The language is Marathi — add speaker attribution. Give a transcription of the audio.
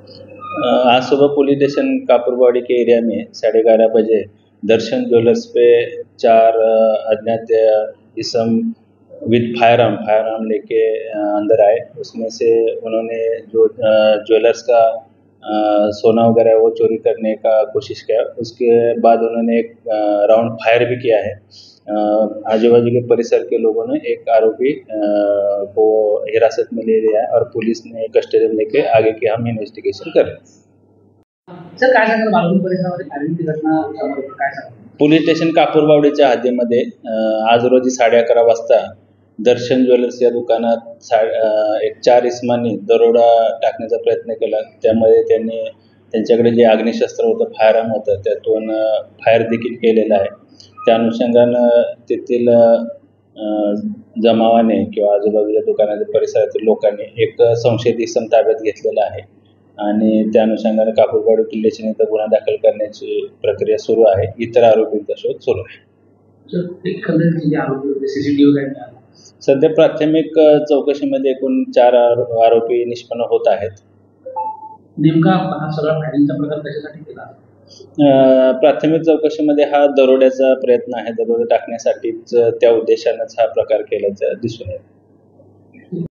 Speaker 1: आज सुबह पुलिस स्टेशन कापुरवाड़ी के एरिया में 11:30 बजे दर्शन ज्वेलर्स पे चार अज्ञात इसम विद फायर आर्म लेके अंदर आए। उसमें से उन्होंने जो ज्वेलर्स का सोना वगैरह है वो चोरी करने का कोशिश किया। उसके बाद उन्होंने एक राउंड फायर भी किया है। आजू बाजू के परिसर के लोगों ने एक आरोपी को हिरासत में ले लिया है और पुलिस ने कस्टडी में लेके आगे की हम इन्व्हेस्टिगेशन कर रहे हैं।
Speaker 2: सर काय सांगाल बाळगून परिसरामध्ये फायरिंगची घटना समोर येते, काय सांगाल?
Speaker 1: पोलीस स्टेशन कापूरबावडीच्या हद्दीमध्ये आज रोजी 11:30 वाजता दर्शन ज्वेलर्स या दुकानात एक 4 इसमांनी दरोडा टाकण्याचा प्रयत्न केला। त्यामध्ये त्यांनी त्यांच्याकडे जे अग्निशस्त्र होतं, फायर आर्म होतं, त्यातून फायर देखील केलेला आहे। त्या अनुषंगानं तेथील जमावाने किंवा आजूबाजूच्या दुकानाच्या परिसरातील लोकांनी एक संशयित इसम ताब्यात घेतलेला आहे आणि त्या अनुषंगाने कापूरबावडी पोलीस स्टेशन इथं गुन्हा दाखल करण्याची प्रक्रिया सुरू आहे। इतर आरोपींचा शोध सुरू आहे। सध्या प्राथमिक चौकशीमध्ये एकूण 4 आरोपी निष्पन्न होत आहेत।
Speaker 2: नेमका हा सगळा फायरिंगचा प्रकार कशासाठी केला?
Speaker 1: प्राथमिक चौकशीमध्ये हा दरोड्याचा प्रयत्न आहे। दरोडा टाकण्यासाठीच त्या उद्देशानंच हा प्रकार केल्याचं दिसून येतं।